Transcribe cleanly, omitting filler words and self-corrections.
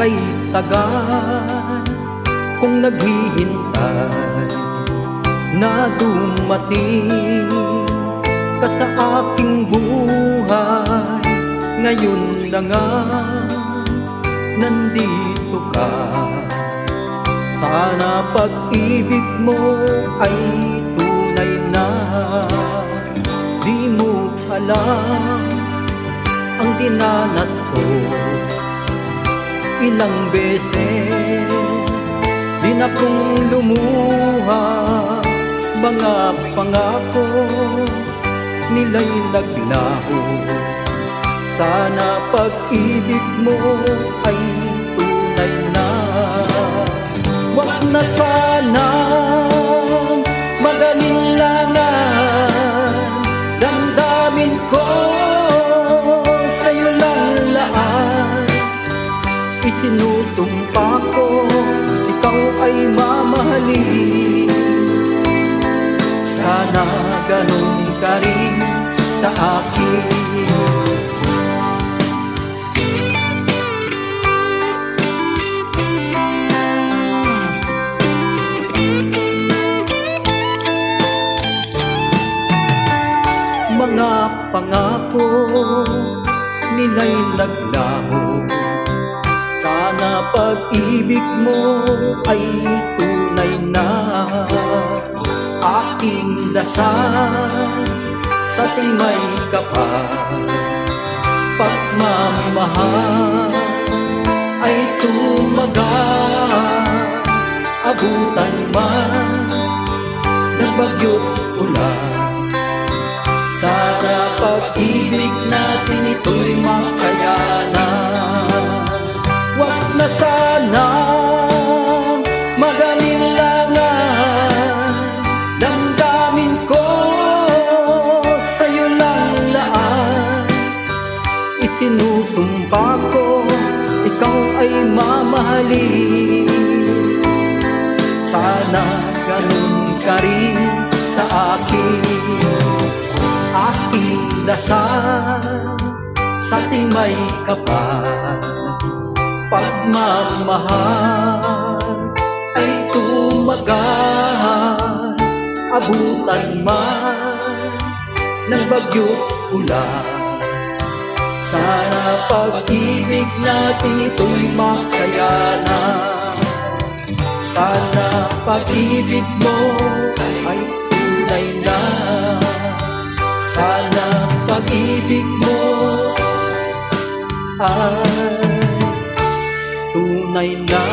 kay tagal kung naghihintay na dumating ka sa aking buhay. Ngayon na nga nandito ka, sana pag-ibig mo ay tunay na. Di mo alam ang dinanas ko, ilang beses din akong lumuha. Mga pangako nila'y naglaho, sana pag-ibig mo ay tunay na. Wag na sana magalinlangan, damdamin ko sa'yo lang laan. Isinusumpa ko, ikaw ay mamahalin. Sana ganun ka rin sa akin. Mga pangako nila'y naglaho, sana pag-ibig mo ay tunay na. Aking dasal sa ating may kapal, pagmamahal ay tumagal. Abutan man ng bagyo't ulan, sana pag-ibig natin ito'y makayanan. Wag na sana magalinlangan, damdamin ko sa'yo lang laan. Isinusumpa ko, ikaw ay mamahalin. Sana ganun ka rin sa akin. Aking dasal sa ating may kapal, pagmamahal ay tumagal. Abutan man ng bagyo't ulan, sana pag-ibig natin ito'y makayanan. Sana pag-ibig mo ay tunay na, sana pag-ibig mo ay tunay na.